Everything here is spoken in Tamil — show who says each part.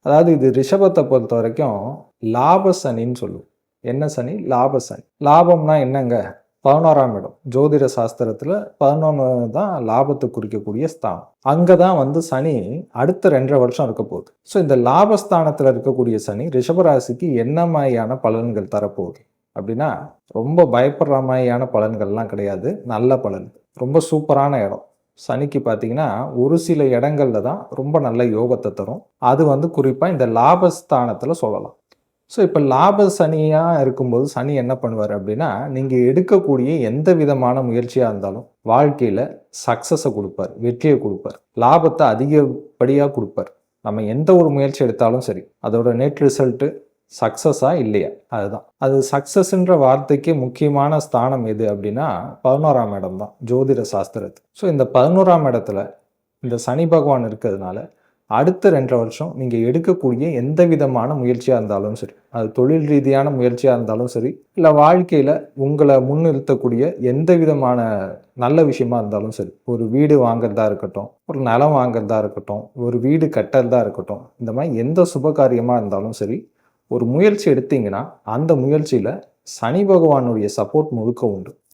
Speaker 1: அதாவது இது ரிஷபத்தை பொறுத்த வரைக்கும் லாப சனின்னு சொல்லுவோம். என்ன சனி? லாப சனி. லாபம்னா என்னங்க? 11ஆம் இடம். ஜோதிட சாஸ்திரத்துல 11 தான் லாபத்தை குறிக்கக்கூடிய ஸ்தானம். அங்க தான் வந்து சனி அடுத்த 2.5 வருஷம் இருக்க போகுது. ஸோ இந்த லாபஸ்தானத்துல இருக்கக்கூடிய சனி ரிஷபராசிக்கு என்ன மாதிரியான பலன்கள் தரப்போகுது அப்படின்னா, ரொம்ப பயப்படுற மாதிரியான பலன்கள்லாம் கிடையாது. நல்ல பலன். ரொம்ப சூப்பரான இடம். சனிக்கு பார்த்தீங்கன்னா ஒரு சில இடங்கள்ல தான் ரொம்ப நல்ல யோகத்தை தரும். அது வந்து குறிப்பாக இந்த லாபஸ்தானத்தில் சொல்லலாம். ஸோ இப்போ லாப சனியாக இருக்கும்போது சனி என்ன பண்ணுவார் அப்படின்னா, நீங்கள் எடுக்கக்கூடிய எந்த விதமான முயற்சியாக இருந்தாலும் வாழ்க்கையில் சக்ஸஸை கொடுப்பார், வெற்றியை கொடுப்பார், லாபத்தை அதிகப்படியாக கொடுப்பார். நம்ம எந்த ஒரு முயற்சி எடுத்தாலும் சரி, அதோட நெட் ரிசல்ட்டு சக்ஸஸா இல்லையா, அதுதான். அது சக்ஸஸ்ன்ற வார்த்தைக்கு முக்கியமான ஸ்தானம் எது அப்படின்னா 11ஆம் இடம் தான் ஜோதிட சாஸ்திரத்து. ஸோ இந்த 11ஆம் இடத்துல இந்த சனி பகவான் இருக்கிறதுனால அடுத்த 2.5 வருஷம் நீங்கள் எடுக்கக்கூடிய எந்த விதமான முயற்சியாக இருந்தாலும் சரி, அது தொழில் ரீதியான முயற்சியாக இருந்தாலும் சரி, இல்லை வாழ்க்கையில் உங்களை முன்னிறுத்தக்கூடிய எந்த விதமான நல்ல விஷயமா இருந்தாலும் சரி, ஒரு வீடு வாங்குறதா இருக்கட்டும், ஒரு நிலம் வாங்குறதா இருக்கட்டும், ஒரு வீடு கட்டுறதா இருக்கட்டும், இந்த மாதிரி எந்த சுப காரியமாக இருந்தாலும் சரி, ஒரு முயற்சி எடுத்தீங்கன்னா அந்த முயற்சியில் சனி பகவானுடைய சப்போர்ட் முழுக்க உண்டு.